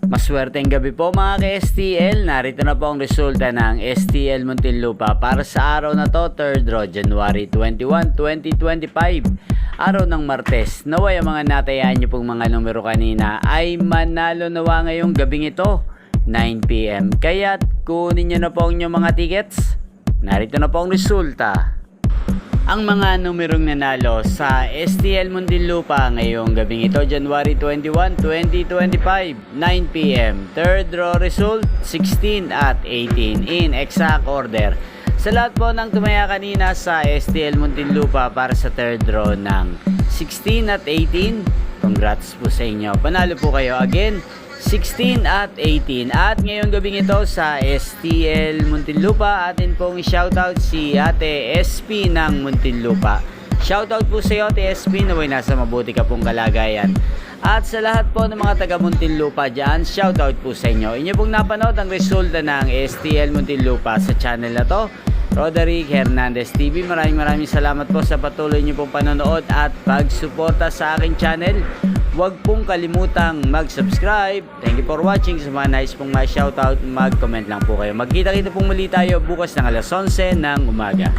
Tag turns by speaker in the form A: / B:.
A: Maswerteng gabi po mga ka-STL. Narito na po ang resulta ng STL Muntinlupa para sa araw na to, 3rd draw, January 21, 2025. Araw ng Martes. Naway ang mga natayaan nyo pong mga numero kanina ay manalo nawa ngayong gabing ito, 9 PM. Kaya't kunin nyo na po ang inyong mga tickets. Narito na po ang resulta. Ang mga numerong nanalo sa STL Muntinlupa ngayong gabing ito, January 21, 2025, 9 PM. Third draw result, 16 at 18 in exact order. Sa lahat po ng tumaya kanina sa STL Muntinlupa para sa third draw ng 16 at 18, congrats po sa inyo. Panalo po kayo again. 16 at 18. At ngayong gabing ito sa STL Muntinlupa, atin pong shoutout si Ate SP ng Muntinlupa. Shoutout po sa iyo Ate SP, naway nasa mabuti ka pong kalagayan. At sa lahat po ng mga taga Muntinlupa dyan, shoutout po sa inyo. Inyo pong napanood ang resulta ng STL Muntinlupa sa channel na to, Roderick Hernandez TV. Maraming salamat po sa patuloy niyo pong panonood at pagsuporta sa aking channel. Huwag pong kalimutang mag-subscribe. Thank you for watching. Sa mga nais pong ma-shoutout, mag-comment lang po kayo. Magkita-kita pong muli tayo bukas ng alas 11 ng umaga.